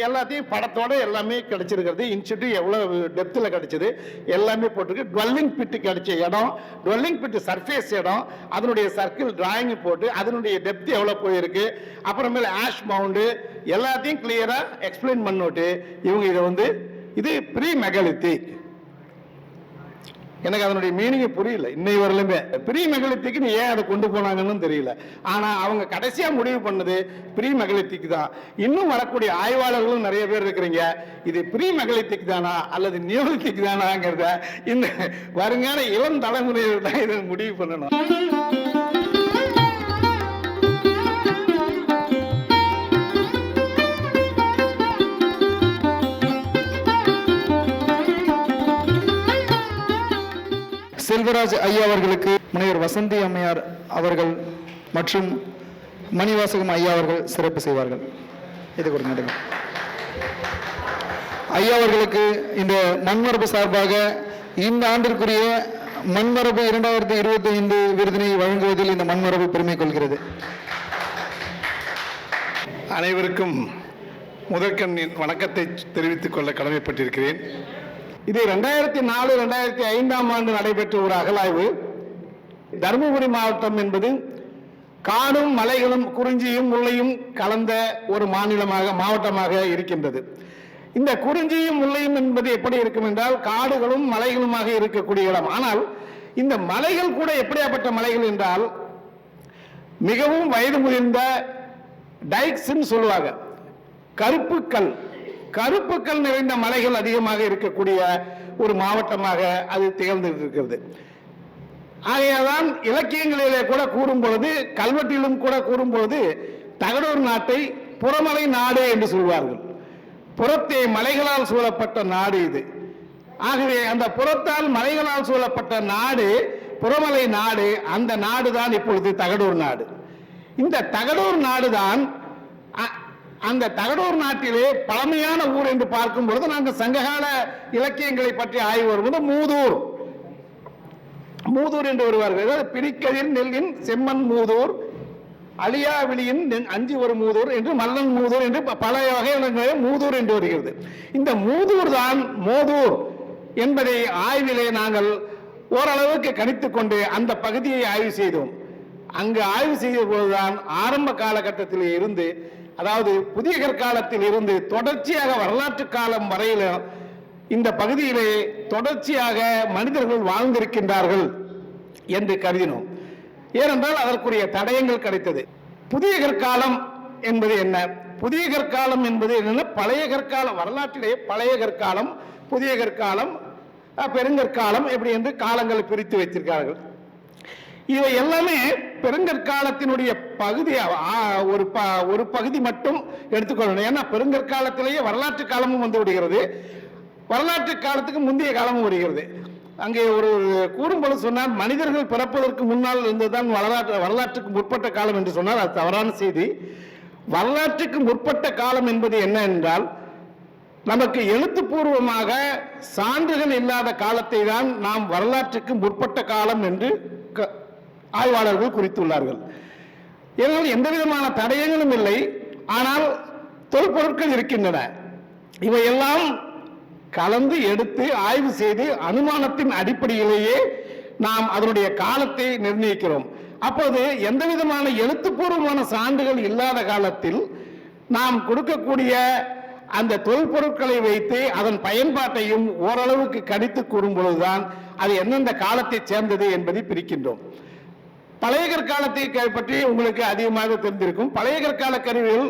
எல்லாத்தையும் படத்தோட எல்லாமே கிடைச்சிருக்கிறது. இன்ஸ்டியூட் எவ்வளவு டெப்த்தில் கிடைச்சது எல்லாமே போட்டிருக்கு. டுவெல்லிங் பிட்டு கிடைச்ச இடம், டுவெல்லிங் பிட்டு சர்ஃபேஸ் இடம், அதனுடைய சர்க்கிள் டிராயிங் போட்டு அதனுடைய டெப்த் எவ்வளோ போயிருக்கு, அப்புறமேல ஆஷ் மவுண்டு எல்லாத்தையும் கிளியரா எக்ஸ்பிளைன் பண்ணிட்டு இவங்க இதை வந்து இது ப்ரீ மெகாலித்திக். எனக்கு அதனுடைய மீனிங் புரியல இன்னை வரலுமே. ப்ரீ மெகாலித்திக் ஏன் அதை கொண்டு போனாங்கன்னு தெரியல. ஆனா அவங்க கடைசியா முடிவு பண்ணது ப்ரீ மெகாலித்திக் தான். இன்னும் வரக்கூடிய ஆய்வாளர்களும் நிறைய பேர் இருக்கிறீங்க, இது ப்ரீ மெகாலித்திக் தானா அல்லது நியோலித்திக் தானாங்கிறத இந்த வருங்கால இளம் தலைமுறையில் தான் இதை முடிவு பண்ணணும். செல்வராஜ் ஐயா அவர்களுக்கு முனைவர் வசந்தி அம்மையார் அவர்கள் மற்றும் மணிவாசகம் ஐயா அவர்கள் சிறப்பு செய்வார்கள். இது கொடுங்க. ஐயா அவர்களுக்கு இந்த மண்மரபு சார்பாக இந்த ஆண்டிற்குரிய மண்மரபு 2025 விருதினை வழங்குவதில் இந்த மண்மரபு பெருமை கொள்கிறது. அனைவருக்கும் முதற்கண் வணக்கத்தை தெரிவித்துக் கொள்ள கடமைப்பட்டிருக்கிறேன். இது 2004-2005 ஆண்டு நடைபெற்ற ஒரு அகழாய்வு. தருமபுரி மாவட்டம் என்பது காடும் மலைகளும் குறிஞ்சியும் முல்லையும் கலந்த ஒரு மாவட்டமாக இருக்கின்றது. இந்த குறிஞ்சியும் முல்லையும் என்பது எப்படி இருக்கும் என்றால் காடுகளும் மலைகளுமாக இருக்கக்கூடிய இடம். ஆனால் இந்த மலைகள் கூட எப்படியாப்பட்ட மலைகள் என்றால் மிகவும் வயது முதிர்ந்த டைக்ஸ் சொல்லுவாங்க, கருப்புக்கள் நிறைந்த மலைகள் அதிகமாக இருக்கக்கூடிய ஒரு மாவட்டமாக அது திகழ்ந்திருக்கிறது. ஆகையால்தான் இலக்கியங்களிலே கூட கூறும் பொழுது, கல்வெட்டிலும் கூட கூறும் பொழுது தகடூர் நாட்டை புறமலை நாடு என்று சொல்வார்கள். புறத்தே மலைகளால் சூழப்பட்ட நாடு இது. ஆகவே அந்த புறத்தால் மலைகளால் சூழப்பட்ட நாடு புறமலை நாடு. அந்த நாடு தான் இப்பொழுது தகடூர் நாடு. இந்த தகடூர் நாடுதான் அந்த தகடூர் நாட்டிலே பழமையான ஊர் என்று பார்க்கும் பொழுது நாங்கள் சங்ககால இலக்கியங்களை பற்றி ஆய்வு வரும்போது மூதூர் என்று வருவார்கள். பிடிக்கதிர் நெல்லின் செம்மன் மூதூர், அழியாவிலியின் அஞ்சி ஒரு மூதூர் என்று மல்லன் மூதூர் என்று பல வகையான மூதூர் என்று வருகிறது. இந்த மூதூர் தான் மோதூர் என்பதை ஆய்விலே நாங்கள் ஓரளவுக்கு கணித்துக் கொண்டு அந்த பகுதியை ஆய்வு செய்தோம். அங்கு ஆய்வு செய்த போதுதான் ஆரம்ப காலகட்டத்தில் இருந்து, அதாவது புதிய கற்காலத்தில் இருந்து தொடர்ச்சியாக வரலாற்று காலம் வரையில இந்த பகுதியிலே தொடர்ச்சியாக மனிதர்கள் வாழ்ந்திருக்கின்றார்கள் என்று கருதினோம். ஏனென்றால் அதற்குரிய தடயங்கள் கிடைத்தது. புதிய கற்காலம் என்பது என்ன? புதிய கற்காலம் என்பது என்னன்னா, பழைய காலம், வரலாற்றிலே பழைய கற்காலம், புதிய கற்காலம், பெருங்கற்காலம் எப்படி என்று காலங்களை பிரித்து வைத்திருக்கிறார்கள். இவை எல்லாமே பெருங்கற்காலத்தினுடைய பகுதி, ஒரு பகுதி மட்டும் எடுத்துக்கொள்ளணும். ஏன்னா பெருங்கற்காலத்திலேயே வரலாற்று காலமும் வந்து விடுகிறது, வரலாற்று காலத்துக்கு முந்தைய காலமும் வருகிறது. அங்கே ஒரு கூறும்பொழுது சொன்னால் மனிதர்கள் பிறப்பதற்கு முன்னால் இருந்துதான் வரலாற்றுக்கு முற்பட்ட காலம் என்று சொன்னால் அது தவறான செய்தி. வரலாற்றுக்கு முற்பட்ட காலம் என்பது என்ன என்றால், நமக்கு எழுத்துப்பூர்வமாக சான்றுகள் இல்லாத காலத்தை தான் நாம் வரலாற்றுக்கு முற்பட்ட காலம் என்று ஆய்வாளர்கள் குறித்துள்ளார்கள். ஏனால் எந்த விதமான தடயங்களும் இல்லை, ஆனால் தொல்பொருட்கள் இருக்கின்றன. இவையெல்லாம் கலந்து எடுத்து ஆய்வு செய்து அனுமானத்தின் அடிப்படையிலேயே நாம் அதனுடைய காலத்தை நிர்ணயிக்கிறோம். அப்போது எந்த விதமான எழுத்துப்பூர்வமான சான்றுகள் இல்லாத காலத்தில் நாம் கொடுக்கக்கூடிய அந்த தொல்பொருட்களை வைத்து அதன் பயன்பாட்டையும் ஓரளவுக்கு கணித்து கூறும் பொழுதுதான் அது எந்தெந்த காலத்தை சேர்ந்தது என்பதை பிரிக்கின்றோம். பழைய கற்காலத்தை பற்றி உங்களுக்கு அதிகமாக தெரிந்திருக்கும். பழைய கற்கால கருவிகள்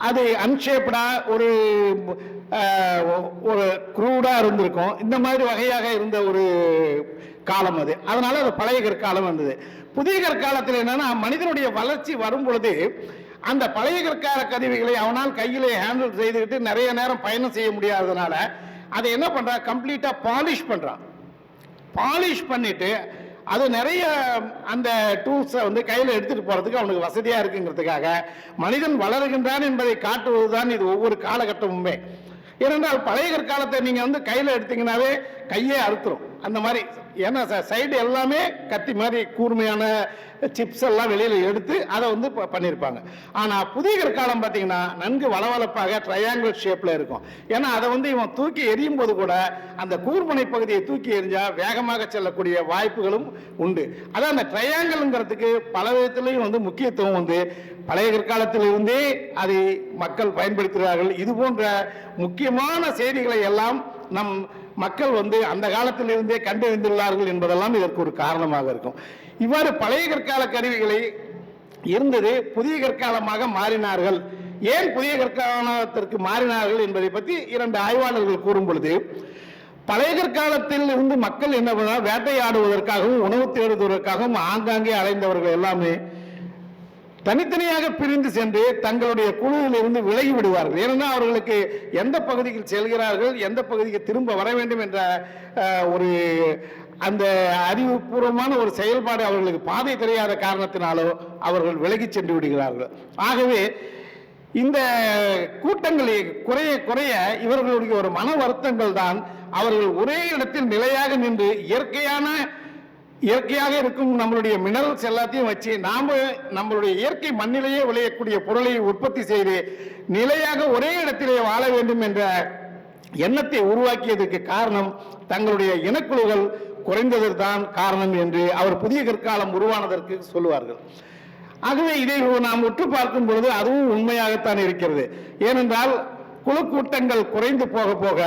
அது அன்ஷேப்டா ஒரு குரூடா இருந்திருக்கும். இந்த மாதிரி வகையாக இருந்த ஒரு காலம் அது. அதனால அது பழைய கற்காலம் வந்தது. புதிய கற்காலத்தில் என்னன்னா, மனிதனுடைய வளர்ச்சி வரும் பொழுது அந்த பழைய கற்கால கருவிகளை அவனால் கையிலே ஹேண்டில் செய்துக்கிட்டு நிறைய நேரம் பயணம் செய்ய முடியாததுனால அதை என்ன பண்றான், கம்ப்ளீட்டா பாலிஷ் பண்றான். பாலிஷ் பண்ணிட்டு அது நிறைய அந்த டூல்ஸை வந்து கையில் எடுத்துட்டு போறதுக்கு அவனுக்கு வசதியா இருக்குங்கிறதுக்காக மனிதன் வளர்கின்றான் என்பதை காட்டுவதுதான் இது ஒவ்வொரு காலகட்டமுமே. ஏனென்றால் பழைய கற்காலத்தை நீங்க வந்து கையில் எடுத்தீங்கன்னாவே கையே அறுத்துரும். அந்த மாதிரி, ஏன்னா சைடு எல்லாமே கத்தி மாதிரி கூர்மையான சிப்ஸ் எல்லாம் வெளியில் எடுத்து அதை வந்து பண்ணியிருப்பாங்க. ஆனால் புதிய கற்காலம் பார்த்தீங்கன்னா நன்கு வளவளப்பாக ட்ரையாங்கிள் ஷேப்பில் இருக்கும். ஏன்னா அதை வந்து இவன் தூக்கி எறியும் போது கூட அந்த கூர்முனை பகுதியை தூக்கி எறிஞ்சால் வேகமாக செல்லக்கூடிய வாய்ப்புகளும் உண்டு. அதான் அந்த ட்ரையாங்கிள்ங்கிறதுக்கு பல விதத்திலையும் வந்து முக்கியத்துவம் வந்து பழைய கற்காலத்திலிருந்தே அதை மக்கள் பயன்படுத்துகிறார்கள். இது போன்ற முக்கியமான செய்திகளை எல்லாம் நம் மக்கள் வந்து அந்த காலத்திலிருந்தே கண்டறிந்துள்ளார்கள் என்பதெல்லாம் இதற்கு ஒரு காரணமாக இருக்கும். இவ்வாறு பழைய கற்கால கருவிகளை இருந்தது, புதிய கற்காலமாக மாறினார்கள். ஏன் புதிய கற்காலத்திற்கு மாறினார்கள் என்பதை பற்றி 2 ஆய்வாளர்கள் கூறும் பொழுது, பழைய கற்காலத்தில் இருந்து மக்கள் என்ன பண்ணால் வேட்டையாடுவதற்காகவும் உணவு தேடுவதற்காகவும் ஆங்காங்கே அலைந்தவர்கள் எல்லாமே தனித்தனியாக பிரிந்து சென்று தங்களுடைய குழுவில் இருந்து விலகி விடுவார்கள். ஏன்னா அவர்களுக்கு எந்த பகுதிக்கு செல்கிறார்கள், எந்த பகுதிக்கு திரும்ப வர வேண்டும் என்ற ஒரு அந்த அறிவுபூர்வமான ஒரு செயல்பாடு அவர்களுக்கு பாதை தெரியாத காரணத்தினாலோ அவர்கள் விலகி சென்று விடுகிறார்கள். ஆகவே இந்த கூட்டங்களை குறைய குறைய இவர்களுடைய ஒரு மன வருத்தங்கள் தான் அவர்கள் ஒரே இடத்தில் நிலையாக நின்று இயற்கையாக இருக்கும் நம்மளுடைய மினரல்ஸ் எல்லாத்தையும் வச்சு நம்மளுடைய இயற்கை மண்ணிலேயே விளையக்கூடிய பொருளை உற்பத்தி செய்து நிலையாக ஒரே இடத்திலே வாழ வேண்டும் என்ற எண்ணத்தை உருவாக்கியதற்கு காரணம் தங்களுடைய இனக்குழுகள் குறைந்ததற்தான் காரணம் என்று அவர் புதிய கற்காலம் உருவானதற்கு சொல்லுவார்கள். ஆகவே இதை நாம் உற்று பார்க்கும் பொழுது அதுவும் உண்மையாகத்தான் இருக்கிறது. ஏனென்றால் குழு கூட்டங்கள் குறைந்து போக போக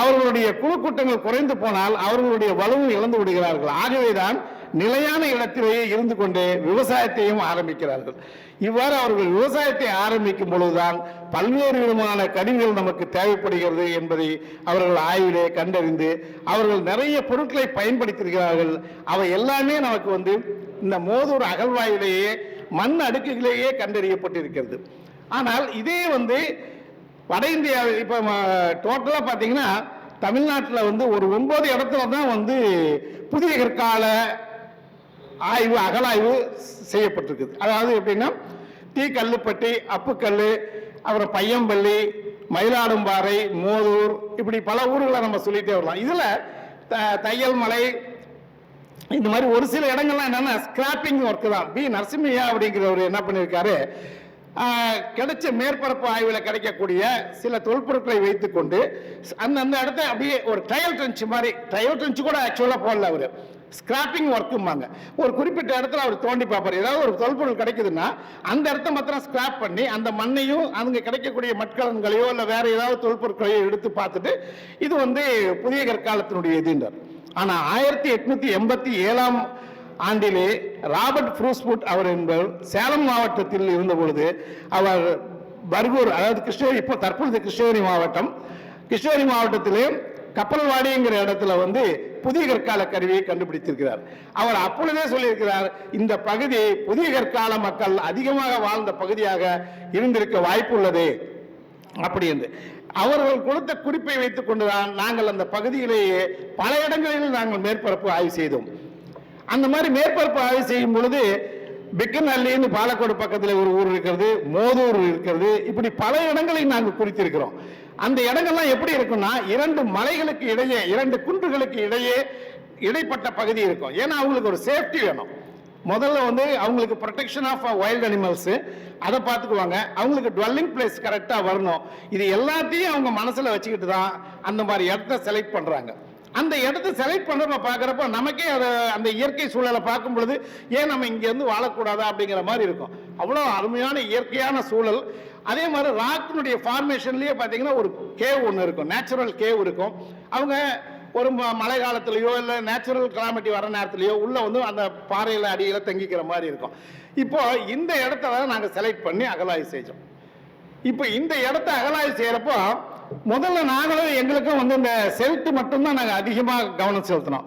அவர்களுடைய குழு கூட்டங்கள் குறைந்து போனால் அவர்களுடைய வலுவும் இழந்து விடுகிறார்கள். ஆகவேதான் நிலையான இடத்திலேயே இருந்து கொண்டு விவசாயத்தையும் ஆரம்பிக்கிறார்கள். இவ்வாறு அவர்கள் விவசாயத்தை ஆரம்பிக்கும் பொழுதுதான் பல்வேறு விதமான கருவிகள் நமக்கு தேவைப்படுகிறது என்பதை அவர்கள் ஆய்விலே கண்டறிந்து அவர்கள் நிறைய பொருட்களை பயன்படுத்தியிருக்கிறார்கள். அவை எல்லாமே நமக்கு வந்து இந்த மோதூர் அகழ்வாயிலேயே மண் அடுக்குகளிலேயே கண்டறியப்பட்டிருக்கிறது. ஆனால் இதே வந்து வட இந்தியாவில் இப்போ டோட்டலாக பார்த்தீங்கன்னா தமிழ்நாட்டில் வந்து ஒரு 9 இடத்துல தான் வந்து புதிய கற்கால ஆய்வு அகழாய்வு செய்யப்பட்டிருக்குது. அதாவது எப்படின்னா தீக்கல்லுப்பட்டி, அப்புக்கல், அப்புறம் பையம்பள்ளி, மயிலாடும்பாறை, மோதூர், இப்படி பல ஊர்களை நம்ம சொல்லிட்டே வரலாம். இதில் தையல் மலை இந்த மாதிரி ஒரு சில இடங்கள்லாம் என்னென்னா ஸ்கிராப்பிங் ஒர்க்கு தான். பி நரசிம்மையா அப்படிங்கிறவர் என்ன பண்ணியிருக்காரு, கிடைச்ச மேற்பரப்பு ஆய்வில் கிடைக்கக்கூடிய சில தொல்பொருட்களை வைத்துக்கொண்டு அந்த இடத்த அப்படியே ஒரு ட்ரையல் ட்ரென்ச் மாதிரி, ட்ரையல் ட்ரென்ச் கூட ஆக்சுவலாக போடல, அவர் ஸ்கிராப்பிங் ஒர்க்குமாங்க. ஒரு குறிப்பிட்ட இடத்துல அவர் தோண்டி பார்ப்பார். ஏதாவது ஒரு தொல்பொருள் கிடைக்குதுன்னா அந்த இடத்த மாத்திரம் ஸ்கிராப் பண்ணி அந்த மண்ணையும் அங்கே கிடைக்கக்கூடிய மட்கலன்களையோ இல்லை வேற ஏதாவது தொல்பொருட்களையோ எடுத்து பார்த்துட்டு இது வந்து புதிய கற்காலத்தினுடைய இதுன்றார். ஆனால் 1887 ஆண்டிலே ராபர்ட் ஃப்ரூஸ்புட் அவர் என்பவர் சேலம் மாவட்டத்தில் இருந்த பொழுது அவர் பர்கூர், அதாவது கிருஷ்ணகிரி, இப்போ தற்பொழுது கிருஷ்ணகிரி மாவட்டம், கிருஷ்ணகிரி மாவட்டத்திலே கப்பல்வாடிங்கிற இடத்துல வந்து புதிய கற்கால கருவியை கண்டுபிடித்திருக்கிறார். அவர் அப்பொழுதே சொல்லியிருக்கிறார், இந்த பகுதி புதிய கற்கால மக்கள் அதிகமாக வாழ்ந்த பகுதியாக இருந்திருக்க வாய்ப்புள்ளது அப்படி என்று அவர்கள் கொடுத்த குறிப்பை வைத்துக் கொண்டுதான் நாங்கள் அந்த பகுதியிலேயே பல இடங்களில் நாங்கள் மேற்பரப்பு ஆய்வு செய்தோம். அந்த மாதிரி மேற்பரப்பு ஆய்வு செய்யும் பொழுது பிக்கனல்லின்னு பாலக்கோடு பக்கத்தில் ஒரு ஊர் இருக்கிறது, மோதூர் இருக்கிறது, இப்படி பல இடங்களை நாங்கள் குறித்திருக்கிறோம். அந்த இடங்கள்லாம் எப்படி இருக்குன்னா 2 மலைகளுக்கு இடையே, 2 குன்றுகளுக்கு இடைப்பட்ட பகுதி இருக்கும். ஏன்னா அவங்களுக்கு ஒரு சேஃப்டி வேணும். முதல்ல வந்து அவங்களுக்கு ப்ரொடெக்ஷன் ஆஃப் வைல்ட் அனிமல்ஸ் அதை பார்த்துக்குவாங்க. அவங்களுக்கு டுவெல்லிங் பிளேஸ் கரெக்டாக வரணும். இது எல்லாத்தையும் அவங்க மனசில் வச்சுக்கிட்டு தான் அந்த மாதிரி இடத்த செலக்ட் பண்ணுறாங்க. அந்த இடத்த செலக்ட் பண்ணுறப்ப பார்க்குறப்ப நமக்கே அதை அந்த இயற்கை சூழலை பார்க்கும் பொழுது ஏன் நம்ம இங்கேருந்து வாழக்கூடாதா அப்படிங்கிற மாதிரி இருக்கும். அவ்வளோ அருமையான இயற்கையான சூழல். அதே மாதிரி ராக்கினுடைய ஃபார்மேஷன்லேயே பார்த்தீங்கன்னா ஒரு கேவ் ஒன்று இருக்கும், நேச்சுரல் கேவ் இருக்கும். அவங்க ஒரு மழை காலத்துலையோ இல்லை நேச்சுரல் கிளாமிட்டி வர நேரத்துலையோ உள்ள வந்து அந்த பாறையில் அடியில் தங்கிக்கிற மாதிரி இருக்கும். இப்போ இந்த இடத்த நாங்கள் செலக்ட் பண்ணி அகழாய்வு செஞ்சோம். இப்போ இந்த இடத்த அகழாய்வு செய்யறப்போ முதல்ல நாங்களும் எங்களுக்கும் வந்து இந்த செல்ட்டு மட்டும்தான் நாங்கள் அதிகமாக கவனம் செலுத்தினோம்.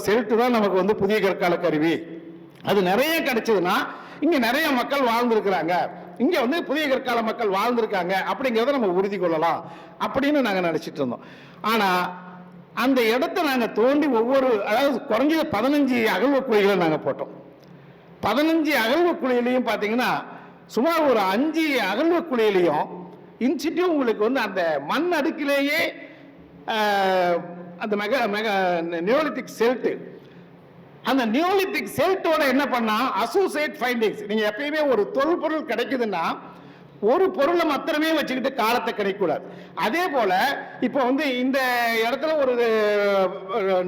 செல்ட்டு தான் நமக்கு வந்து புதிய கற்கால கருவி, அது நிறைய கிடைச்சதுன்னா இங்க நிறைய மக்கள் வாழ்ந்திருக்கிறாங்க, இங்க வந்து புதிய கற்கால மக்கள் வாழ்ந்திருக்காங்க அப்படிங்கிறத நம்ம உறுதி கொள்ளலாம் அப்படின்னு நாங்கள் நினைச்சிட்டு இருந்தோம். ஆனா அந்த இடத்த நாங்கள் தோண்டி அதாவது குறைஞ்சது 15 அகழ்வு குழிகளை நாங்கள் போட்டோம். 15 அகழ்வு குழியிலையும் பார்த்தீங்கன்னா சுமார் ஒரு 5 அகழ்வு குழியிலையும் இன்சிட்டியூ உங்களுக்கு வந்து அந்த மண் அடுக்கிலேயே அந்த நியோலித்திக் செல்ட், அந்த நியோலித்திக் செல்ட்டோட என்ன பண்ணா அசோசியேட் ஃபைண்டிங்ஸ். நீங்க எப்பயுமே ஒரு தொல்பொருள் கிடைக்குதுன்னா ஒரு பொருளை மாத்திரமே வச்சுக்கிட்டு காலத்தை கிடைக்கூடாது. அதே போல இப்போ வந்து இந்த இடத்துல ஒரு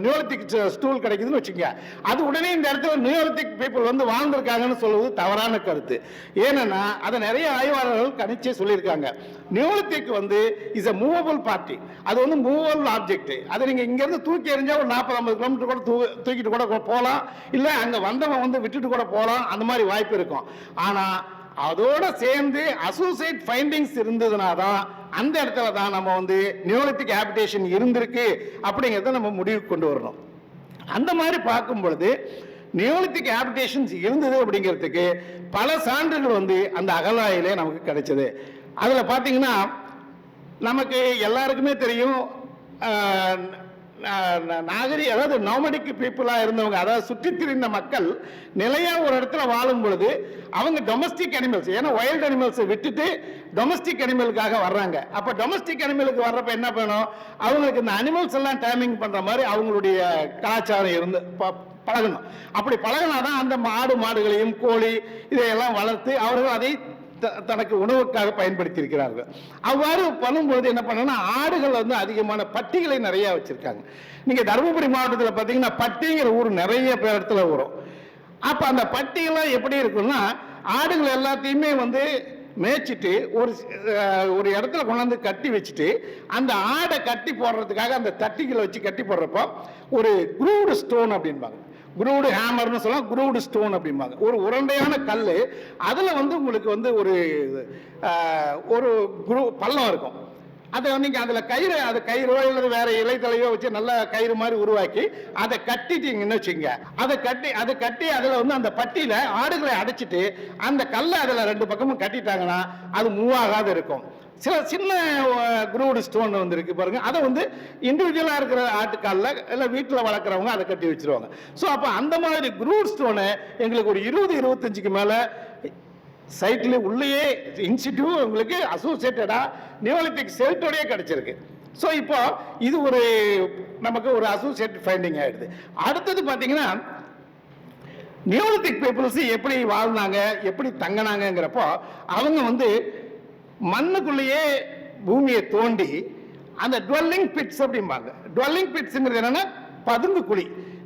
நியோலித்திக் ஸ்டூல் கிடைக்குதுன்னு வச்சுக்கோங்க, அது உடனே இந்த இடத்துல நியோலித்திக் பீப்புள் வந்து வாழ்ந்திருக்காங்கன்னு சொல்வது தவறான கருத்து. ஏன்னா அதை நிறைய ஆய்வாளர்கள் கணிச்சே சொல்லியிருக்காங்க. நியோலித்திக் வந்து இஸ் அ மூவபிள் பார்ட்டி, அது வந்து மூவபிள் ஆப்ஜெக்ட். அதை நீங்க இங்க இருந்து தூக்கி எறிஞ்சா ஒரு 40-50 கிலோமீட்டர் கூட தூக்கிட்டு கூட போகலாம், இல்ல அங்க வந்தவன் வந்து விட்டுட்டு கூட போகலாம், அந்த மாதிரி வாய்ப்பு இருக்கும். ஆனா அதோட சேர்ந்து அசோசியேட் ஃபைண்டிங்ஸ் இருந்ததுனா தான் அந்த இடத்துல தான் நம்ம வந்து நியோலித்திக் ஹேபிடேஷன் இருந்திருக்கு அப்படிங்கிறத நம்ம முடிவுக்கு கொண்டு வரணும். அந்த மாதிரி பார்க்கும் பொழுது நியோலித்திக் ஹேபிடேஷன்ஸ் இருந்தது அப்படிங்கிறதுக்கு பல சான்றுகள் வந்து அந்த அகழாயிலே நமக்கு கிடைச்சது. அதுல பாத்தீங்கன்னா நமக்கு எல்லாருக்குமே தெரியும், அதாவது நோமடிக் பீப்புளா இருந்தவங்க, அதாவது சுற்றி திரிந்த மக்கள் நிலையா ஒரு இடத்துல வாழும் பொழுது அவங்க டொமஸ்டிக் அனிமல்ஸ், ஏன்னா வைல்ட் அனிமல்ஸை விட்டுட்டு டொமஸ்டிக் அனிமலுக்காக வர்றாங்க. அப்ப டொமஸ்டிக் அனிமலுக்கு வர்றப்ப என்ன பண்ணும், அவங்களுக்கு இந்த அனிமல்ஸ் எல்லாம் டைமிங் பண்ற மாதிரி அவங்களுடைய கலாச்சாரம் இருந்து பழகணும். அப்படி பழகினாதான் அந்த மாடுகளையும் கோழி இதையெல்லாம் வளர்த்து அவர்கள் அதை தனக்கு உணவுக்காக பயன்படுத்தி இருக்கிறார்கள். அவ்வாறு பண்ணும்பொழுது என்ன பண்ணா ஆடுகள் வந்து அதிகமான பட்டிகளை நிறைய வச்சிருக்காங்க. நீங்க தருமபுரி மாவட்டத்தில் பார்த்தீங்கன்னா பட்டிங்கிற ஊர் நிறைய இடத்துல வரும். அப்ப அந்த பட்டியெல்லாம் எப்படி இருக்குன்னா ஆடுகள் எல்லாத்தையுமே வந்து மேய்ச்சிட்டு ஒரு இடத்துல கொண்டாந்து கட்டி வச்சுட்டு அந்த ஆடை கட்டி போடுறதுக்காக அந்த தட்டிகளை வச்சு கட்டி போடுறப்போ ஒரு குரூடு ஸ்டோன் அப்படின்பாங்க, குரூடு ஹேமர்னு சொல்லலாம், குரூடு ஸ்டோன் அப்படிம்பாங்க. ஒரு உருண்டையான கல், அதில் வந்து உங்களுக்கு வந்து ஒரு பள்ளம் இருக்கும். அதை நீங்க அதுல கயிறோ இல்லை வேற இலைத்தலையோ வச்சு நல்ல கயிறு மாதிரி உருவாக்கி அதை கட்டிட்டீங்கன்னு வச்சுங்க. அதை கட்டி அதுல வந்து அந்த பட்டியில ஆடுகளை அடைச்சிட்டு அந்த கல்லை அதுல 2 பக்கமும் கட்டிட்டாங்கன்னா அது மூவ் ஆகாத இருக்கும். சில சின்ன குரூடு ஸ்டோன் வந்து இருக்கு பாருங்க, அதை வந்து இண்டிவிஜுவலா இருக்கிற ஆட்டுக்காலில் இல்லை வீட்டில் வளர்க்குறவங்க அதை கட்டி வச்சிருவாங்க. ஸோ அப்போ அந்த மாதிரி குரூட் ஸ்டோனு எங்களுக்கு ஒரு 20-25க்கு மேலே சைட்ல உள்ளேயே இன்ஸ்டிடியூ உங்களுக்கு அசோசியேட்டடா நியோலித்திக் செல்ட்டோடய கிடைச்சிருக்கு. ஸோ இப்போ இது நமக்கு ஒரு அசோசியேட் ஃபைண்டிங் ஆயிடுது. அடுத்தது பார்த்தீங்கன்னா நியோலித்திக் பீப்புள்ஸ் எப்படி வாழ்ந்தாங்க, எப்படி தங்கினாங்கிறப்போ அவங்க வந்து மண்ணுக்குள்ளேயே பூமியை தோண்டி அந்த டுவெல்லிங் பிட்ஸ் அப்படிம்பாங்க. டுவெல்லிங் பிட்ஸ்ங்கிறது என்னன்னா பதுங்கு குழி.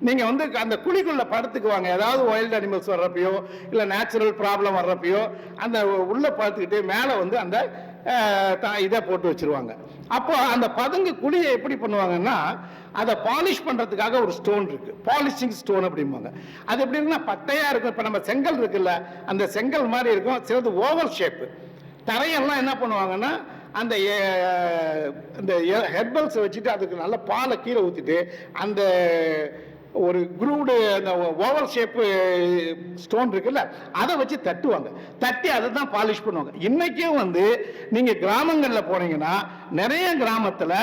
நீங்க வந்து அந்த குழிக்குள்ள படுத்துக்குவாங்க, ஏதாவது வைல்ட் அனிமல்ஸ் வர்றப்பயோ இல்ல நேச்சுரல் ப்ராப்ளம் வர்றப்பயோ அந்த உள்ள படுத்துக்கிட்டு மேல வந்து அந்த இதை போட்டு வச்சிருவாங்க. அப்போ அந்த பதுங்கு குழியை எப்படி பண்ணுவாங்கன்னா அதை பாலிஷ் பண்றதுக்காக ஒரு ஸ்டோன் இருக்கு, பாலிஷிங் ஸ்டோன் அப்படிம்பாங்க. அது எப்படி இருக்குன்னா பட்டையா இருக்கும். இப்ப நம்ம செங்கல் இருக்குல்ல, அந்த செங்கல் மாதிரி இருக்கும், சிலது ஓவல் ஷேப்பு. தரையெல்லாம் என்ன பண்ணுவாங்கன்னா அந்த ஹெர்பல்ஸை வச்சுட்டு அதுக்கு நல்ல பாலை கீழே ஊற்றிட்டு அந்த ஒரு குரூடு அந்த ஓவல் ஷேப்பு ஸ்டோன் இருக்குல்ல அதை வச்சு தட்டுவாங்க, தட்டி அதை தான் பாலிஷ் பண்ணுவாங்க. இன்னைக்கும் வந்து நீங்க கிராமங்கள்ல போனீங்கன்னா நிறைய கிராமத்துல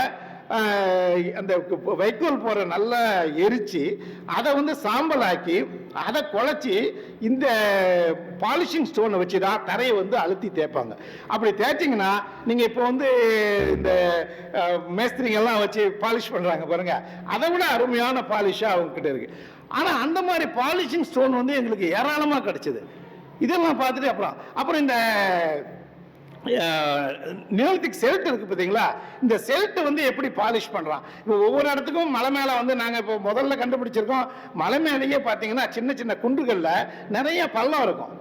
அந்த வைக்கோல் போற நல்லா எரிச்சு அதை வந்து சாம்பலாக்கி அதை குழச்சி இந்த பாலிஷிங் ஸ்டோனை வச்சு தான் தரையை வந்து அழுத்தி தேய்ப்பாங்க. அப்படி தேய்ச்சிங்கன்னா நீங்க இப்போ வந்து இந்த மேஸ்திரிங்கெல்லாம் வச்சு பாலிஷ் பண்றாங்க பாருங்க, அதை விட அருமையான பாலிஷா அவங்க கிட்ட இருக்கு. ஆனா அந்த மாதிரி பாலிஷிங் ஸ்டோன் வந்து எங்களுக்கு ஏராளமா கிடைச்சது. இதெல்லாம் பார்த்துட்டு அப்புறம் இந்த நியோலித்திக் செல்ட் இருக்கு பார்த்தீங்களா, இந்த செல்ட் வந்து எப்படி பாலிஷ் பண்றான். இப்போ ஒவ்வொரு இடத்துக்கும் மலை மேல வந்து நாங்க இப்போ முதல்ல கண்டுபிடிச்சிருக்கோம், மலை மேலேயே பார்த்தீங்கன்னா சின்ன சின்ன குன்றுகள்ல நிறைய பள்ளம் இருக்கும்,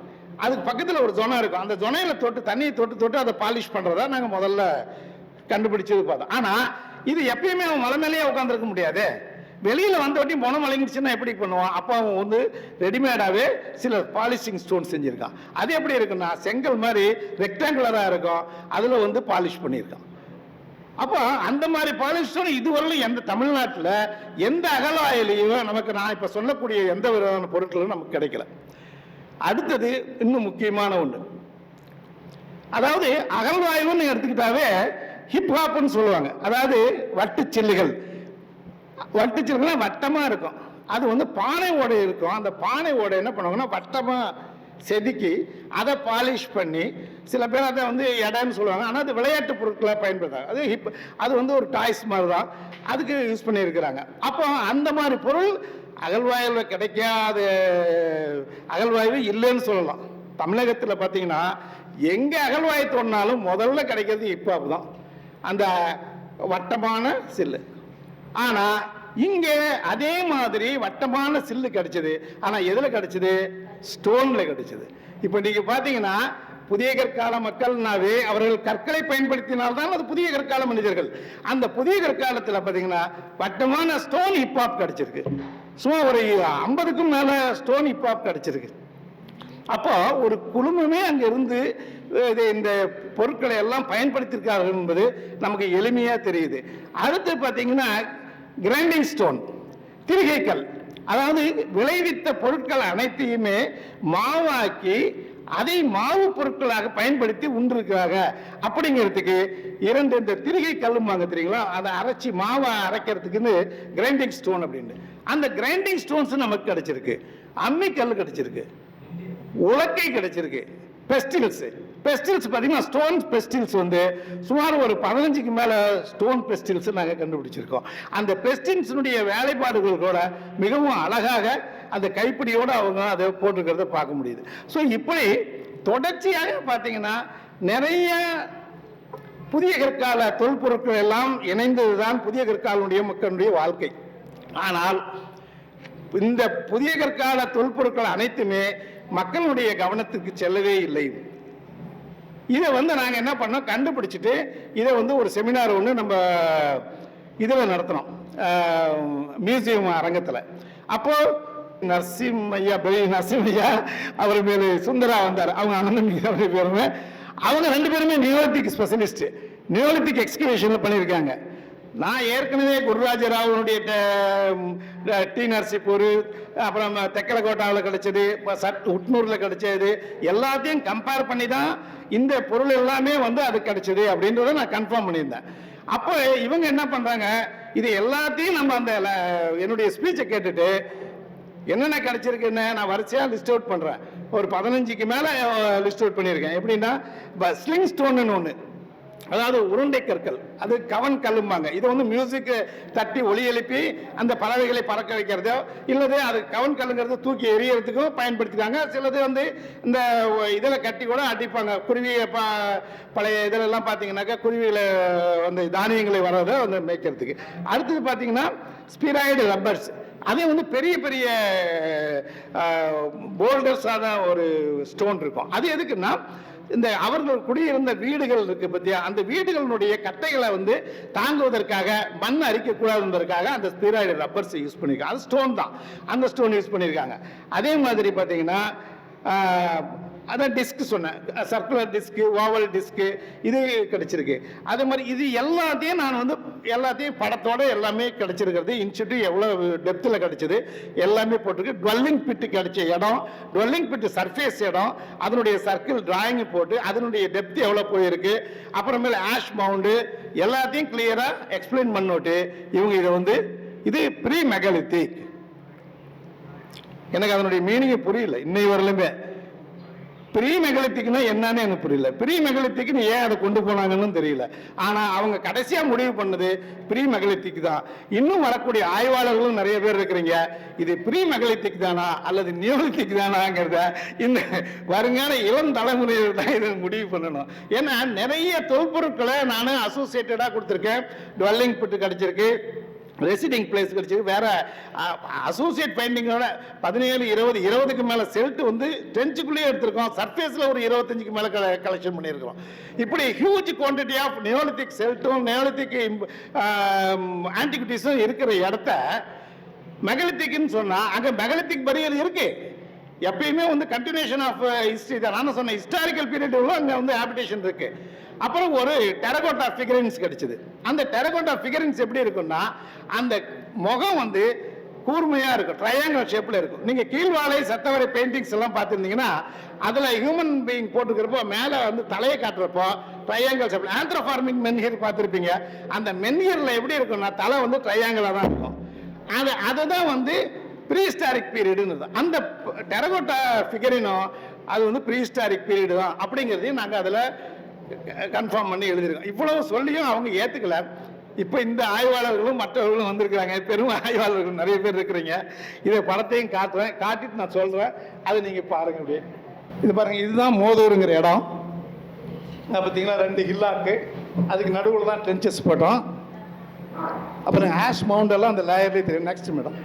அதுக்கு பக்கத்துல ஒரு ஜொனை இருக்கும், அந்த ஜொனையில தொட்டு தண்ணியை தொட்டு அதை பாலிஷ் பண்றதா நாங்க முதல்ல கண்டுபிடிச்சது பார்த்தோம். ஆனா இது எப்பயுமே அவன் மலை மேலேயே உட்காந்துருக்க முடியாது, வெளியில வந்தோட்டி மனம் வழங்கிடுச்சுன்னா எப்படி பண்ணுவான். அப்போ அவன் வந்து ரெடிமேடாவே சில பாலிஷிங் ஸ்டோன் செஞ்சிருக்கான். அது எப்படி இருக்குன்னா செங்கல் மாதிரி ரெக்டாங்குலரா இருக்கும், அதுல வந்து பாலிஷ் பண்ணியிருக்கான். அப்போ அந்த மாதிரி பாலிஷ் ஸ்டோன் இதுவரையிலும் எந்த தமிழ்நாட்டில் எந்த அகழாயிலையும் நமக்கு நான் இப்ப சொல்லக்கூடிய எந்த விதமான பொருட்களும் நமக்கு கிடைக்கல. அடுத்தது இன்னும் முக்கியமான ஒண்ணு, அதாவது அகழ்வாய்வுன்னு எடுத்துக்கிட்டாவே ஹிப்ஹாப்னு சொல்லுவாங்க. அதாவது வட்டுச்சில்லுகள் வட்டமா இருக்கும், அது வந்து பானை ஓடை இருக்கும். அந்த பானை ஓடை என்ன பண்ணுவாங்கன்னா வட்டமா செதுக்கி அதை பாலிஷ் பண்ணி, சில பேர் அதை வந்து எடைன்னு சொல்லுவாங்க, ஆனால் அது விளையாட்டு பொருட்களாக பயன்படுத்தாங்க. அது வந்து ஒரு டாய்ஸ் மாதிரி தான், அதுக்கு யூஸ் பண்ணியிருக்கிறாங்க. அப்போ அந்த மாதிரி பொருள் அகழ்வாய்வில் கிடைக்காத அகழ்வாய்வு இல்லைன்னு சொல்லலாம். தமிழகத்தில் பார்த்தீங்கன்னா எங்கே அகழ்வாய் தோண்டினாலும் முதல்ல கிடைக்கிறது ஹிப்ஹாப் தான், அந்த வட்டமான சில்லு. ஆனால் இங்கே அதே மாதிரி வட்டமான சில்லு கிடைச்சது. ஆனால் எதில் கிடைச்சது? ஸ்டோனில் கிடைச்சது. இப்போ நீங்கள் பார்த்தீங்கன்னா புதிய கற்கால மக்கள்னாவே அவர்கள் கற்களை பயன்படுத்தினால்தான் அது புதிய கற்கால மனிதர்கள். அந்த புதிய கற்காலத்தில் பார்த்தீங்கன்னா வட்டமான ஸ்டோன் ஹிப்ஹாப் கிடைச்சிருக்கு. சும்மா ஒரு 50க்கும் மேலே ஸ்டோன் ஹிப்ஹாப் கிடைச்சிருக்கு. அப்போ ஒரு குழுமமே அங்கே இருந்து இந்த பொருட்களை எல்லாம் பயன்படுத்தியிருக்கார்கள் என்பது நமக்கு எளிமையாக தெரியுது. அடுத்து பார்த்தீங்கன்னா கிரைண்டிங் ஸ்டோன், திரிகைக்கல், அதாவது விளைவித்த பொருட்கள் அனைத்தையுமே மாவாக்கி அதை மாவு பொருட்களாக பயன்படுத்தி உண்டிருக்கிறாங்க. அப்படிங்கிறதுக்கு இரண்டு இந்த திரிகை கல்லுமாங்க தெரியுங்களா, அதை அரைச்சி மாவை அரைக்கிறதுக்குன்னு கிரைண்டிங் ஸ்டோன் அப்படின்னு. அந்த கிரைண்டிங் ஸ்டோன்ஸ் நமக்கு கிடைச்சிருக்கு. அம்மி கல் கிடைச்சிருக்கு, உலக்கை கிடைச்சிருக்கு, பெஸ்டில்ஸ் பார்த்தீங்கன்னா ஸ்டோன் பெஸ்டில்ஸ் வந்து சுமார் ஒரு 15க்கு மேலே ஸ்டோன் பெஸ்டில்ஸ் நாங்கள் கண்டுபிடிச்சிருக்கோம். அந்த பெஸ்டில்ஸினுடைய வேலைப்பாடுகள் கூட மிகவும் அழகாக அந்த கைப்பிடியோடு அவங்க அதை போட்டிருக்கிறத பார்க்க முடியுது. ஸோ இப்படி தொடர்ச்சியாக பார்த்தீங்கன்னா நிறைய புதிய கற்கால தொல்பொருட்கள் எல்லாம் இணைந்தது தான் புதிய கற்காலனுடைய மக்களுடைய வாழ்க்கை. ஆனால் இந்த புதிய கற்கால தொல்பொருட்கள் அனைத்துமே மக்களுடைய கவனத்துக்கு செல்லவே இல்லை. இதை வந்து நாங்கள் என்ன பண்ணோம், கண்டுபிடிச்சிட்டு இதை வந்து ஒரு செமினார் ஒன்று நம்ம இதில் நடத்தினோம், மியூசியம் அரங்கத்தில். அப்போ நரசிம்மையா அவர் மேலே சுந்தரா வந்தார், அவங்க அண்ணன் பேருமே. அவங்க 2 பேருமே நியோலித்திக் ஸ்பெஷலிஸ்ட், நியோலித்திக் எக்ஸ்கவேஷனில் பண்ணியிருக்காங்க. நான் ஏற்கனவே குருராஜ ராவனுடைய டி நரசிப்பூர், அப்புறம் தெக்கலக்கோட்டாவில் கிடைச்சது, உட்னூரில் கிடைச்சது எல்லாத்தையும் கம்பேர் பண்ணி தான் இந்த பொருள் எல்லாமே வந்து அது கிடைச்சது அப்படின்றத நான் கன்ஃபார்ம் பண்ணியிருந்தேன். அப்போ இவங்க என்ன பண்ணுறாங்க, இது எல்லாத்தையும் நம்ம அந்த என்னுடைய ஸ்பீச்சை கேட்டுட்டு என்னென்ன கிடைச்சிருக்குன்னு நான் வரிசையாக லிஸ்ட் அவுட் பண்ணுறேன். ஒரு 15க்கு மேலே லிஸ்ட் அவுட் பண்ணியிருக்கேன். எப்படின்னா ஸ்லிங் ஸ்டோன்னு ஒன்று, அதாவது உருண்டை கற்கள், அது கவன் கல்லும்பாங்க. இதை வந்து மியூசிக் தட்டி ஒளி எழுப்பி அந்த பறவைகளை பறக்க வைக்கிறதோ இல்லது அது கவன் கல்லுங்கிறது தூக்கி எரியறதுக்கும் பயன்படுத்திக்காங்க. சிலது வந்து இந்த இதில் கட்டி கூட அடிப்பாங்க. குருவியை பழைய இதிலெல்லாம் பார்த்தீங்கன்னாக்கா குருவிகளை அந்த தானியங்களை வர்றதை வந்து மேய்க்கிறதுக்கு. அடுத்தது பார்த்தீங்கன்னா ஸ்பிராய்டு ரப்பர்ஸ், அதே வந்து பெரிய பெரிய போல்டர்ஸான ஒரு ஸ்டோன் இருக்கும். அது எதுக்குன்னா இந்த அவர்கள் குடியிருந்த வீடுகள் இருக்கு பத்தியா, அந்த வீடுகளுடைய கட்டைகளை வந்து தாங்குவதற்காக மண் அரிக்க கூடாது என்பதற்காக அந்த ஸ்பிராய்டு ரப்பர்ஸ் யூஸ் பண்ணிருக்காங்க. அது ஸ்டோன் தான், அந்த ஸ்டோன் யூஸ் பண்ணியிருக்காங்க. அதே மாதிரி பார்த்தீங்கன்னா அதான் டிஸ்க் சொன்னேன், சர்க்குலர் டிஸ்க்கு, ஓவல் டிஸ்க்கு, இது கிடைச்சிருக்கு. அதே மாதிரி இது எல்லாத்தையும் நான் வந்து எல்லாத்தையும் படத்தோட எல்லாமே கிடைச்சிருக்கிறது. இன்ஸ்டியூட் எவ்வளோ டெப்த்தில் கிடைச்சது எல்லாமே போட்டிருக்கு. டுவெல்லிங் பிட்டு கிடைச்ச இடம், டுவெல்லிங் பிட்டு சர்ஃபேஸ் இடம், அதனுடைய சர்க்கிள் டிராயிங் போட்டு அதனுடைய டெப்த் எவ்வளோ போயிருக்கு, அப்புறமேல ஆஷ் மவுண்டு எல்லாத்தையும் கிளியராக எக்ஸ்பிளைன் பண்ணிட்டு இவங்க இதை வந்து இது ப்ரீ மெகாலித்திக். எனக்கு அதனுடைய மீனிங் புரியல இன்னை வரலுமே. ப்ரீ மெகாலித்திக்னா என்னன்னு எனக்கு புரியல, ப்ரீ மெகாலித்திக்னு ஏன் அதை கொண்டு போனாங்கன்னு தெரியல. ஆனால் அவங்க கடைசியாக முடிவு பண்ணது ப்ரீ மெகாலித்திக் தான். இன்னும் வரக்கூடிய ஆய்வாளர்களும் நிறைய பேர் இருக்கிறீங்க, இது ப்ரீ மெகாலித்திக் தானா அல்லது நியோலித்திக் தானாங்கிறத இந்த வருங்கால இளம் தலைமுறையில் தான் இதை முடிவு பண்ணணும். ஏன்னா நிறைய தொல்பொருட்களை நான் அசோசியேட்டடாக கொடுத்துருக்கேன். டுவெல்லிங் பிட்டு கிடைச்சிருக்கு, ரெசிடிங் பிளேஸ் கிடைச்சிருக்கு, வேற அசோசியேட் பெயிண்டிங்கோட 17, 20க்கு மேலே செல்ட் வந்து ட்ரென்ச்சுக்குள்ளேயே எடுத்திருக்கோம். சர்ஃபேஸில் ஒரு 25க்கு மேலே கலெக்ஷன் பண்ணியிருக்கிறோம். இப்படி ஹியூஜ் குவான்டிட்டி ஆஃப் நியோலித்திக் செல்ட்டும் நியோலித்திக் ஆன்டிகுட்டிஸும் இருக்கிற இடத்த மெகாலித்திக்னு சொன்னால் அங்கே மெகாலித்திக் பரியல் இருக்கு. எப்பயுமே வந்து கண்டினியூஷன் ஆஃப் ஹிஸ்டரி தான். நான் சொன்ன ஹிஸ்டாரிக்கல் பீரியட் அங்கே வந்து ஹேபிடேஷன் இருக்கு. அப்புறம் ஒரு டெரகோட்டா ஃபிகரின்ஸ் கிடைச்சது. அந்த டெரகோட்டா ஃபிகரின்ஸ் எப்படி இருக்குன்னா அந்த முகம் வந்து கூர்மையா இருக்கும், ட்ரையாங்கிள் ஷேப்ல இருக்கும். நீங்க கீழ்வாலை சத்தவரை பெயிண்டிங்ஸ் எல்லாம் பார்த்துருந்தீங்கன்னா அதுல ஹியூமன் பீயிங் போட்டுக்கிறப்போ மேல வந்து தலையை காட்டுறப்போ ட்ரையாங்கிள் ஷேப்ல ஆந்த்ரோபார்மிக் மென்ஹியர் பார்த்துருப்பீங்க. அந்த மென்ஹியர்ல எப்படி இருக்கும்னா தலை வந்து ட்ரையாங்கிளா தான் இருக்கும். அதுதான் வந்து ப்ரீஹிஸ்டாரிக் பீரியடுன்னு. அந்த டெரகோட்டா ஃபிகரினும் அது வந்து ப்ரீஹிஸ்டாரிக் பீரியடு தான் அப்படிங்கிறதையும் நாங்கள் அதில் கன்ஃபார்ம் பண்ணி எழுதியிருக்கோம். இவ்வளவு சொல்லியும் அவங்க ஏற்றுக்கல. இப்போ இந்த ஆய்வாளர்களும் மற்றவர்களும் வந்திருக்கிறாங்க, பெரும் ஆய்வாளர்கள் நிறைய பேர் இருக்கிறீங்க. இதை படத்தையும் காட்டுறேன், காட்டிட்டு நான் சொல்கிறேன், அதை நீங்கள் பாருங்க. அப்படியே இது பாருங்க, இதுதான் மோதூருங்கிற இடம். பார்த்தீங்களா 2 ஹில்லாக்கு, அதுக்கு நடுவில் தான் ட்ரென்ச்சஸ் போட்டோம். அப்புறம் ஆஷ் மவுண்ட் எல்லாம் அந்த லேயர்லேயே தெரியும். நெக்ஸ்ட் மேடம்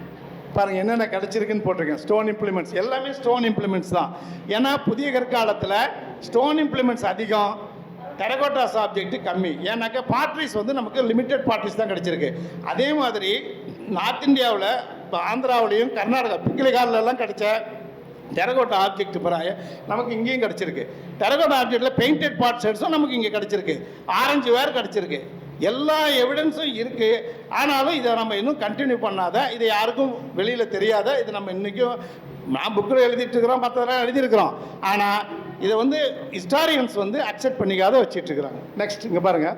பாருங்கள் என்னென்ன கிடச்சிருக்குன்னு போட்டிருக்கேன். ஸ்டோன் இம்ப்ளிமெண்ட்ஸ் எல்லாமே ஸ்டோன் இம்ப்ளிமெண்ட்ஸ் தான். ஏன்னா புதிய கற்காலத்தில் ஸ்டோன் இம்ப்ளிமெண்ட்ஸ் அதிகம், டெரகோட்டாஸ் ஆப்ஜெக்ட் கம்மி. ஏன்னாக்கா பாட்ரிஸ் வந்து நமக்கு லிமிட்டட் பாட்ரிஸ் தான் கிடச்சிருக்கு. அதே மாதிரி நார்த் இந்தியாவில் இப்போ ஆந்திராவிலையும் கர்நாடகா பிக்கிலிகாலெல்லாம் கிடைச்ச டெரகோட்டா ஆப்ஜெக்ட் பிறாய நமக்கு இங்கேயும் கிடச்சிருக்கு. டெரகோட்டா ஆப்ஜெக்டில் பெயிண்டட் பார்ட் செட்ஸும் நமக்கு இங்கே கிடச்சிருக்கு. ஆரஞ்சு வேர் கிடச்சிருக்கு. எல்லா எவிடன்ஸும் இருக்குது. ஆனாலும் இதை நம்ம இன்னும் கண்டினியூ பண்ணாத, இதை யாருக்கும் வெளியில் தெரியாத, இது நம்ம இன்றைக்கும் நான் புக்கில் எழுதிட்டு இருக்கிறோம், மற்றதெல்லாம் எழுதியிருக்கிறோம். ஆனால் இதை வந்து ஹிஸ்டாரியன்ஸ் வந்து அக்செப்ட் பண்ணிக்காத வச்சுட்டு இருக்கிறாங்க. நெக்ஸ்ட் இங்கே பாருங்கள்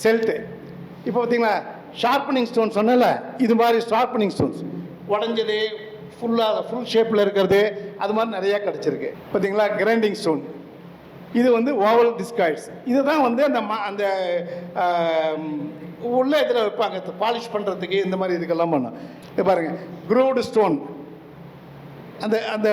செல்ட்டு. இப்போ பார்த்தீங்களா ஷார்ப்பனிங் ஸ்டோன் சொன்னல, இது மாதிரி ஷார்ப்பனிங் ஸ்டோன்ஸ் உடஞ்சது ஃபுல்லாக ஃபுல் ஷேப்பில் இருக்கிறது அது மாதிரி நிறையா கிடச்சிருக்கு. பார்த்தீங்களா கிரைண்டிங் ஸ்டோன், இது வந்து ஓவல் டிஸ்காய்ட்ஸ். இதுதான் வந்து அந்த உள்ள இதில் வைப்பாங்க பாலிஷ் பண்ணுறதுக்கு, இந்த மாதிரி இதுக்கெல்லாம் பண்ணோம். இது பாருங்கள் குரூவ்டு ஸ்டோன். அந்த அந்த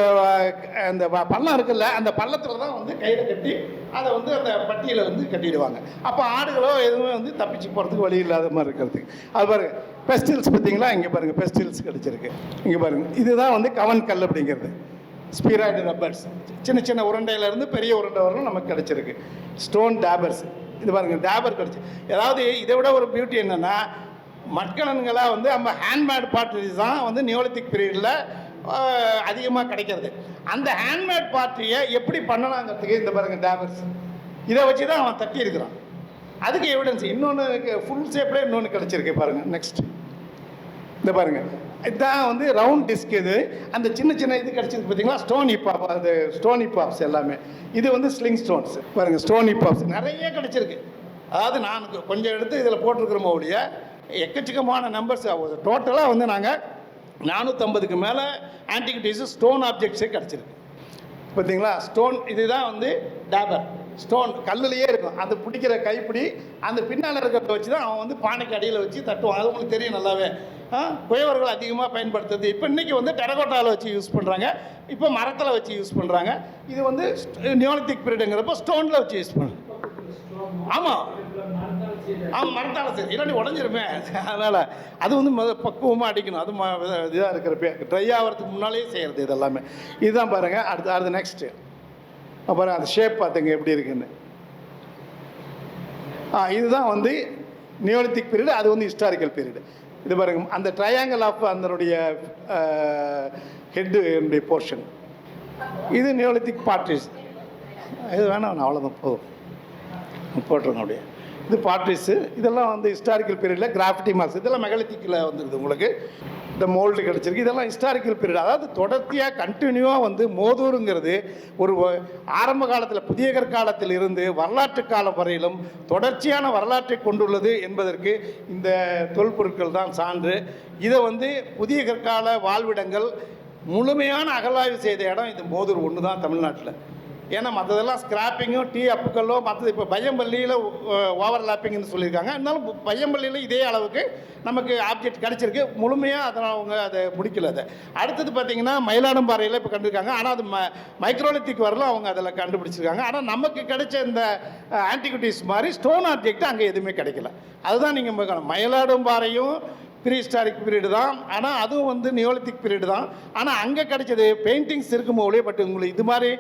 அந்த பள்ளம் இருக்குல்ல, அந்த பள்ளத்தில் தான் வந்து கையில் கட்டி அதை வந்து அந்த பட்டியில் வந்து கட்டிடுவாங்க. அப்போ ஆடுகளோ எதுவுமே வந்து தப்பிச்சு போகிறதுக்கு வழி இல்லாத மாதிரி இருக்கிறதுக்கு. அது பாருங்கள் பெஸ்டில்ஸ் பார்த்தீங்களா, இங்கே பாருங்கள் பெஸ்டில்ஸ் கிடச்சிருக்கு. இங்கே பாருங்கள் இதுதான் வந்து கவன் கல் அப்படிங்கிறது. ஸ்பீராய்டு ரப்பர்ஸ் சின்ன சின்ன உருண்டையிலேருந்து பெரிய உருண்டை வரலும் நமக்கு கிடச்சிருக்கு. ஸ்டோன் டேபர்ஸ், இது பாருங்கள் டேபர் கிடச்சி. ஏதாவது இதை விட ஒரு பியூட்டி என்னென்னா மட்கலன்களாக வந்து நம்ம ஹேண்ட்மேட் பாட்ரிஸ் தான் வந்து நியோலித்திக் பீரியடில் அதிகமாக கிடைக்கிறது. அந்த ஹேண்ட்மேட் பாட்ரியை எப்படி பண்ணலாங்கிறதுக்கு இந்த பாருங்கள் டேபர்ஸ், இதை வச்சு தான் அவன் தட்டி இருக்கிறான். அதுக்கு எவிடன்ஸ் இன்னொன்று ஃபுல் ஷேப்லேயே இன்னொன்று கிடச்சிருக்கு பாருங்கள். நெக்ஸ்ட் இந்த பாருங்கள் இதுதான் வந்து ரவுண்ட் டிஸ்க். இது அந்த சின்ன சின்ன இது கிடச்சிருக்கு பார்த்தீங்களா ஸ்டோன் ஹிப்பாப். அது ஸ்டோன் ஹிப்பாப்ஸ் எல்லாமே. இது வந்து ஸ்லிங் ஸ்டோன்ஸ் பாருங்கள். ஸ்டோன் ஹிப்பாப்ஸ் நிறைய கிடச்சிருக்கு. அதாவது நான் கொஞ்சம் எடுத்து இதில் போட்டிருக்கிறோமோ ஒழிய எக்கச்சக்கமான நம்பர்ஸ். டோட்டலாக வந்து நாங்கள் 450க்கு மேலே ஆன்டிகிட்டிஸ் ஸ்டோன் ஆப்ஜெக்ட்ஸே கிடச்சிருக்கு. பார்த்தீங்களா ஸ்டோன், இதுதான் வந்து டேபர் ஸ்டோன் கல்லுலேயே இருக்கும். அது பிடிக்கிற கைப்பிடி அந்த பின்னால் இருக்கிறத வச்சு தான் அவன் வந்து பானைக்கு அடியில் வச்சு தட்டுவான். அது உங்களுக்கு தெரியும் நல்லாவே. குயவர்கள் அதிகமாக பயன்படுத்துறது. இப்போ இன்றைக்கி வந்து டெரகோட்டாவில் வச்சு யூஸ் பண்ணுறாங்க, இப்போ மரத்தில் வச்சு யூஸ் பண்ணுறாங்க. இது வந்து நியோலித்திக் பீரியடுங்கிறப்போ ஸ்டோனில் வச்சு யூஸ் பண்ணுறாங்க. ஆமாம் மரத்தால் சரி, இல்லாட்டி உடஞ்சிருமே. அதனால் அது வந்து பக்குவமாக அடிக்கணும். அது இதாக இருக்கிறப்ப ட்ரை ஆகிறதுக்கு முன்னாலே செய்கிறது இது எல்லாமே. இதுதான் பாருங்கள். அடுத்து நெக்ஸ்ட்டு அப்புறம் அந்த ஷேப் பார்த்துங்க எப்படி இருக்குன்னு. இதுதான் வந்து நியோலித்திக் பீரியடு, அது வந்து ஹிஸ்டாரிக்கல் பீரியடு. இது பாருங்க அந்த ட்ரையாங்கிள் ஆஃப் அதனுடைய ஹெட்டுடைய போர்ஷன். இது நியோலித்திக் பாட்ரிஸ். இது வேணாம் அவ்வளோதான் போதும் போட்டுருங்க அப்படியே. இது பாட்ரிஸு. இதெல்லாம் வந்து ஹிஸ்டாரிக்கல் பீரியடில் கிராஃபிட்டி மார்க்ஸ். இதெல்லாம் மெகாலித்திக்கில் வந்துடுது உங்களுக்கு. இந்த மோல்டு கிடச்சிருக்கு. இதெல்லாம் ஹிஸ்டாரிக்கல் பீரியட். அதாவது தொடர்ச்சியாக கண்டினியூவாக வந்து மோதூருங்கிறது ஒரு ஆரம்ப காலத்தில் புதிய கற்காலத்தில் இருந்து வரலாற்று காலம் வரையிலும் தொடர்ச்சியான வரலாற்றை கொண்டுள்ளது என்பதற்கு இந்த தொல்பொருட்கள் தான் சான்று. இதை வந்து புதிய கற்கால வாழ்விடங்கள் முழுமையான அகழாய்வு செய்த இடம் இது மோதூர் ஒன்று தான் தமிழ்நாட்டில். ஏன்னா மற்றதெல்லாம் ஸ்கிராப்பிங்கும் டீ அப்புக்கல்லோ மற்றது இப்போ பையம்பள்ளியில் ஓவர்லாப்பிங்னு சொல்லியிருக்காங்க. இருந்தாலும் பையம்பள்ளியில் இதே அளவுக்கு நமக்கு ஆப்ஜெக்ட் கிடச்சிருக்கு. முழுமையாக அதனால் அவங்க அதை முடிக்கல. அதை அடுத்தது பார்த்திங்கன்னா மயிலாடும்பாறையில் இப்போ கண்டிருக்காங்க. ஆனால் அது மைக்ரோலித்திக் வரலாம் அவங்க அதில் கண்டுபிடிச்சிருக்காங்க. ஆனால் நமக்கு கிடைச்ச இந்த ஆன்டிகுட்டிஸ் மாதிரி ஸ்டோன் ஆப்ஜெக்ட் அங்கே எதுவுமே கிடைக்கல. அதுதான் நீங்கள் மயிலாடும்பாறையும் ப்ரீஹிஸ்டாரிக் பீரியடு தான். ஆனால் அதுவும் வந்து நியோலித்திக் பீரியடு தான். ஆனால் அங்கே கிடைச்சது பெயிண்டிங்ஸ் இருக்கும்போதே. பட் உங்களுக்கு இது மாதிரி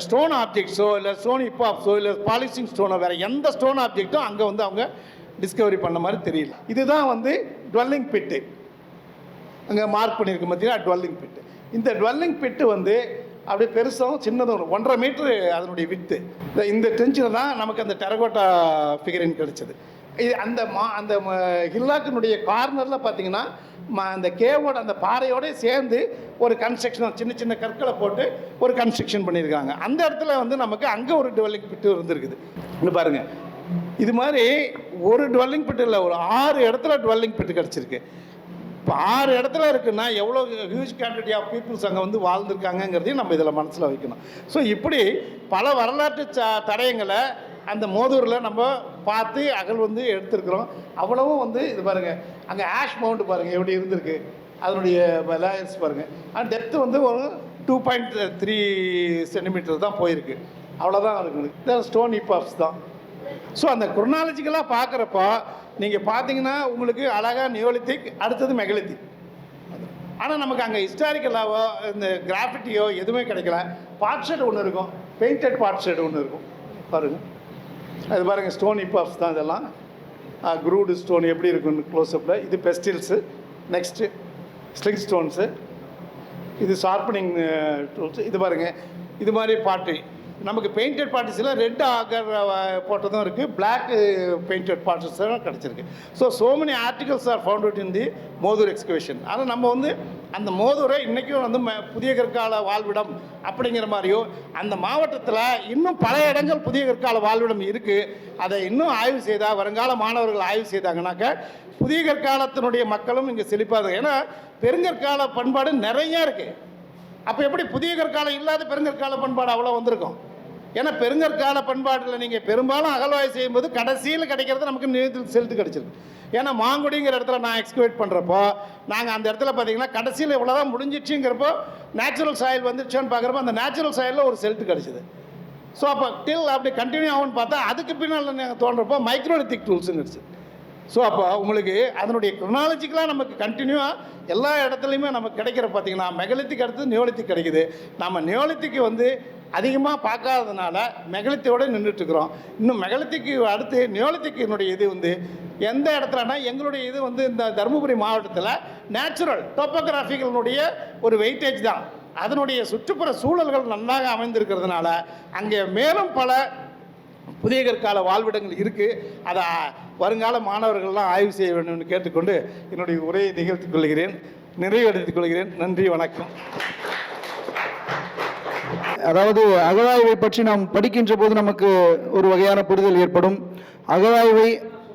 ஸ்டோன் ஆப்ஜெக்ட்ஸோ இல்லை ஸ்டோன் ஹிப்பாப்ஸோ இல்லை பாலிஷிங் ஸ்டோனோ வேறு எந்த ஸ்டோன் ஆப்ஜெக்ட்டும் அங்கே வந்து அவங்க டிஸ்கவரி பண்ண மாதிரி தெரியல. இதுதான் வந்து டுவெல்லிங் பிட்டு. அங்கே மார்க் பண்ணியிருக்கு பார்த்தீங்கன்னா டுவெல்லிங் பிட்டு. இந்த டுவெல்லிங் பிட்டு வந்து அப்படியே பெருசாகவும் சின்னதும் 1.5 மீட்ரு அதனுடைய வித்து. இந்த டென்ஷனில் தான் நமக்கு அந்த டெரகோட்டா ஃபிகரின் கிடைச்சது. இது அந்த ஹில்லாக்கினுடைய கார்னரில் பார்த்தீங்கன்னா அந்த கேவோட அந்த பாறையோடு சேர்ந்து ஒரு கன்ஸ்ட்ரக்ஷன் சின்ன சின்ன கற்களை போட்டு ஒரு கன்ஸ்ட்ரக்ஷன் பண்ணியிருக்காங்க. அந்த இடத்துல வந்து நமக்கு அங்கே ஒரு டுவெல்லிங் பிட்டு இருந்திருக்குது. இன்னும் பாருங்கள் இது மாதிரி ஒரு டுவெல்லிங் பிட்டு இல்லை, ஒரு 6 இடத்துல டுவெல்லிங் பிட்டு கிடச்சிருக்கு. இப்போ 6 இடத்துல இருக்குன்னா எவ்வளோ ஹியூஜ் குவான்டிட்டி ஆஃப் பீப்புள்ஸ் அங்கே வந்து வாழ்ந்துருக்காங்கங்கிறதையும் நம்ம இதில் மனசில் வைக்கணும். ஸோ இப்படி பல வரலாற்று தடயங்களை அந்த மோதூரில் நம்ம பார்த்து அகல் வந்து எடுத்துருக்குறோம். அவ்வளவும் வந்து இது பாருங்கள், அங்கே ஆஷ் மவுண்ட் பாருங்கள் எப்படி இருந்திருக்கு, அதனுடைய லேயர்ஸ் பாருங்கள். ஆனால் டெப்த்து வந்து ஒரு 2.3 சென்டிமீட்டர் தான் போயிருக்கு, அவ்வளோதான் இருக்குது. இதெல்லாம் ஸ்டோன் ஹிப்பாப்ஸ் தான். ஸோ அந்த குரோனாலஜிக்கலாக பார்க்குறப்போ நீங்கள் பார்த்தீங்கன்னா உங்களுக்கு அழகாக நியோலித்திக், அடுத்தது மெகலித்திக். ஆனால் நமக்கு அங்கே ஹிஸ்டாரிக்கலாவோ இந்த கிராஃபிட்டியோ எதுவுமே கிடைக்கல. பார்ட் ஷெட் ஒன்று இருக்கும், பெயிண்டட் பார்ட் ஷெட் ஒன்று இருக்கும் பாருங்கள். அது பாருங்கள், ஸ்டோன் ஹிப்பாப்ஸ் தான் இதெல்லாம். குரூடு ஸ்டோன் எப்படி இருக்குன்னு க்ளோஸ்அப்பில். இது பெஸ்டில்ஸு, நெக்ஸ்ட்டு ஸ்லிங் ஸ்டோன்ஸு, இது ஷார்ப்பனிங் டூல்ஸு. இது பாருங்கள், இது மாதிரி பாட்டு நமக்கு பெயிண்டட் பார்ட்டிஸில் ரெட் ஆகர் போட்டதும் இருக்குது, பிளாக் பெயிண்டட் பார்ட்டிஸ் தான் கிடச்சிருக்கு. So many articles are found out in the Mothur excavation. ஆனால் நம்ம வந்து அந்த மோதூரை இன்றைக்கும் வந்து புதிய கற்கால வாழ்விடம் அப்படிங்கிற மாதிரியோ, அந்த மாவட்டத்தில் இன்னும் பல இடங்கள் புதிய கற்கால வாழ்விடம் இருக்குது. அதை இன்னும் ஆய்வு செய்தால், வருங்கால மாணவர்கள் ஆய்வு செய்தாங்கன்னாக்க புதிய கற்காலத்தினுடைய மக்களும் இங்கே செழிப்பாது. ஏன்னா பெருங்கற்கால பண்பாடு நிறையா இருக்குது. அப்போ எப்படி புதிய கற்காலம் இல்லாத பெருங்கற்கால பண்பாடு அவ்வளோ வந்திருக்கும்? ஏன்னா பெருங்கற்கால பண்பாட்டில் நீங்கள் பெரும்பாலும் அகழ்வாய்வு செய்யும்போது கடைசியில் கிடைக்கிறது நமக்கு நிலத்தில் செலுத்து கிடச்சிருக்கு. ஏன்னா மாங்குடிங்கிற இடத்துல நான் எக்ஸ்கவேட் பண்ணுறப்போ நாங்கள் அந்த இடத்துல பார்த்தீங்கன்னா கடைசியில் இவ்வளோதான் முடிஞ்சிடுச்சுங்கிறப்போ நேச்சுரல் சாயில் வந்துடுச்சோன்னு பார்க்குறப்போ அந்த நேச்சுரல் சாயிலில் ஒரு செல்ட்டு கிடச்சிது. ஸோ அப்போ டில் அப்படி கண்டினியூ ஆகும்னு பார்த்தா அதுக்கு பின்னால் நாங்கள் தோன்றப்போ மைக்ரோலித்திக் டூல்ஸும் கிடச்சிது. ஸோ அப்போ உங்களுக்கு அதனுடைய குரோனாலஜிக்கலாக நமக்கு கண்டினியூவாக எல்லா இடத்துலையுமே நமக்கு கிடைக்கிற பார்த்திங்கன்னா மெகலித்திக் அடுத்து நியோலித்திக் கிடைக்குது. நம்ம நியோலித்திக்கு வந்து அதிகமாக பார்க்காததுனால மெகலித்தியோடு நின்றுட்டுருக்குறோம். இன்னும் மெகலித்திக்கு அடுத்து நியோலித்திக்கினுடைய இது வந்து எந்த இடத்துலனா எங்களுடைய இது வந்து இந்த தருமபுரி மாவட்டத்தில் நேச்சுரல் டோப்போகிராஃபிகளுடைய ஒரு வெயிட்டேஜ் தான். அதனுடைய சுற்றுப்புற சூழல்கள் நன்றாக அமைந்திருக்கிறதுனால அங்கே மேலும் பல புதிய கற்கால வாழ்விடங்கள் இருக்குது. அதை வருங்கால மாணவர்கள்லாம் ஆய்வு செய்ய வேண்டும் என்று கேட்டுக்கொண்டு என்னுடைய உரையை நிகழ்த்திக் கொள்கிறேன், நிறைவடைத்துக் கொள்கிறேன். நன்றி, வணக்கம். அதாவது அகழாய்வை பற்றி நாம் படிக்கின்ற போது நமக்கு ஒரு வகையான புரிதல் ஏற்படும். அகழாய்வை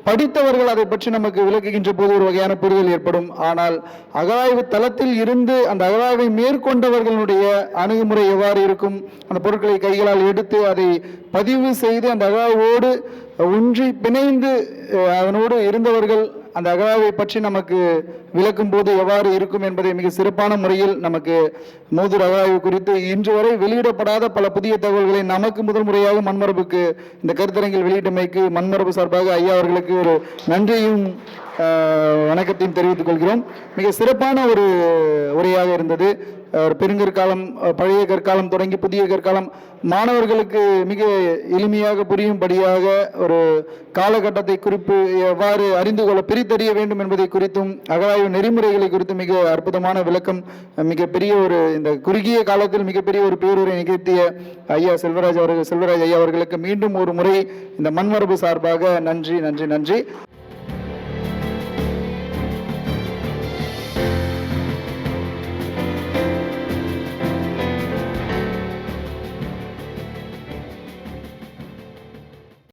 படித்தவர்கள் அதை பற்றி நமக்கு விளக்குகின்ற போது ஒரு வகையான புரிதல் ஏற்படும். ஆனால் அகழாய்வு தளத்தில் இருந்து அந்த அகழாய்வை மேற்கொண்டவர்களுடைய அணுகுமுறை எவ்வாறு இருக்கும், அந்த பொருட்களை கைகளால் எடுத்து அதை பதிவு செய்து அந்த அகழாய்வோடு ஒன்றி பிணைந்து அதனோடு இருந்தவர்கள் அந்த அகழாய்வை பற்றி நமக்கு விளக்கும் போது எவ்வாறு இருக்கும் என்பதை மிக சிறப்பான முறையில் நமக்கு மோதூர் அகழாய்வு குறித்து இன்று வரை வெளியிடப்படாத பல புதிய தகவல்களை நமக்கு முதல் முறையாக மண்மரபுக்கு இந்த கருத்தரங்கில் வெளியிட்டமைக்கு மண்மரபு சார்பாக ஐயா அவர்களுக்கு ஒரு நன்றியும் வணக்கத்தையும் தெரிவித்துக் கொள்கிறோம். மிக சிறப்பான ஒரு உரையாக இருந்தது. பெருங்கற்காலம், பழைய கற்காலம் தொடங்கி புதிய கற்காலம் மாணவர்களுக்கு மிக எளிமையாக புரியும்படியாக ஒரு காலகட்டத்தை குறிப்பு எவ்வாறு அறிந்து கொள்ள பிரித்தறிய வேண்டும் என்பதை குறித்தும் அகழாய்வு நெறிமுறைகளை குறித்தும் மிக அற்புதமான விளக்கம், மிகப்பெரிய ஒரு இந்த குறுகிய காலத்தில் மிகப்பெரிய ஒரு பேருரை நிகழ்த்திய ஐயா செல்வராஜ் ஐயா அவர்களுக்கு மீண்டும் ஒரு முறை இந்த மண்மரபு சார்பாக நன்றி நன்றி நன்றி.